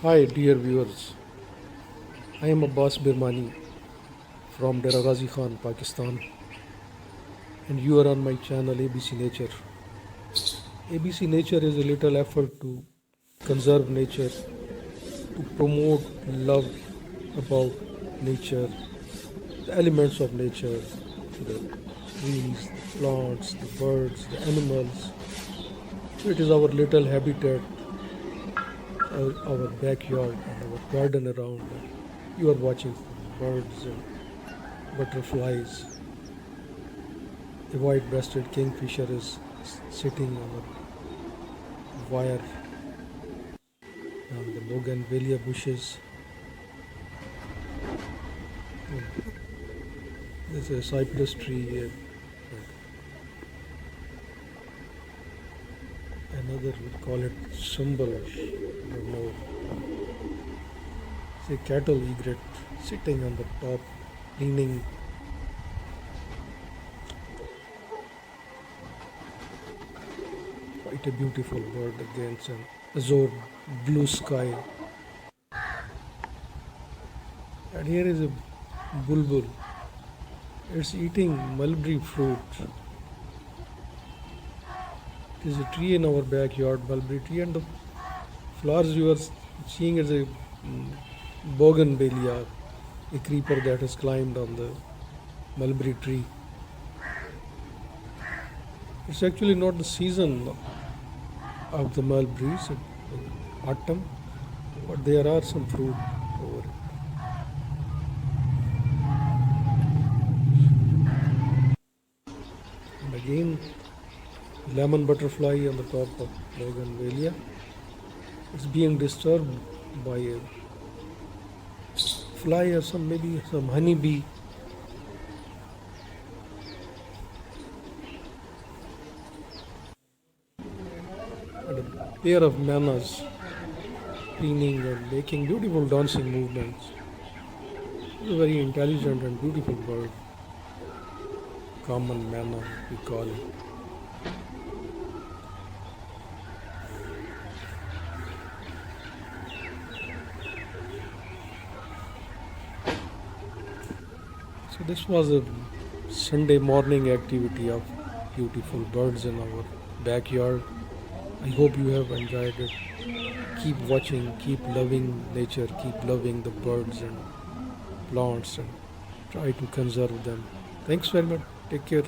Hi, dear viewers. I am Abbas Birmani from Dera Ghazi Khan, Pakistan, and you are on my channel ABC Nature. ABC Nature is a little effort to conserve nature, to promote love about nature, the elements of nature, the trees, the plants, the birds, the animals. So it is our little habitat, our backyard, and our garden around. And you are watching birds and butterflies. A white-breasted kingfisher is sitting on a wire on the bougainvillea bushes. And there's a cypress tree here, and another would call it symbol. I don't know. It's a cattle egret sitting on the top, leaning. Quite a beautiful bird against an azure blue sky. And here is a bulbul. It's eating mulberry fruit. It is a tree in our backyard, mulberry tree, and the flowers you are seeing is a bougainvillea, a creeper that has climbed on the mulberry tree. It's actually not the season of the mulberries, autumn, but there are some fruit over it. And again, lemon butterfly on the top of bougainvillea. It's being disturbed by a fly or some maybe some honeybee. And a pair of manas preening and making beautiful dancing movements. It's a very intelligent and beautiful bird. Common manna, we call it. So this was a Sunday morning activity of beautiful birds in our backyard. I hope you have enjoyed it. Keep watching, keep loving nature, keep loving the birds and plants and try to conserve them. Thanks very much. Take care.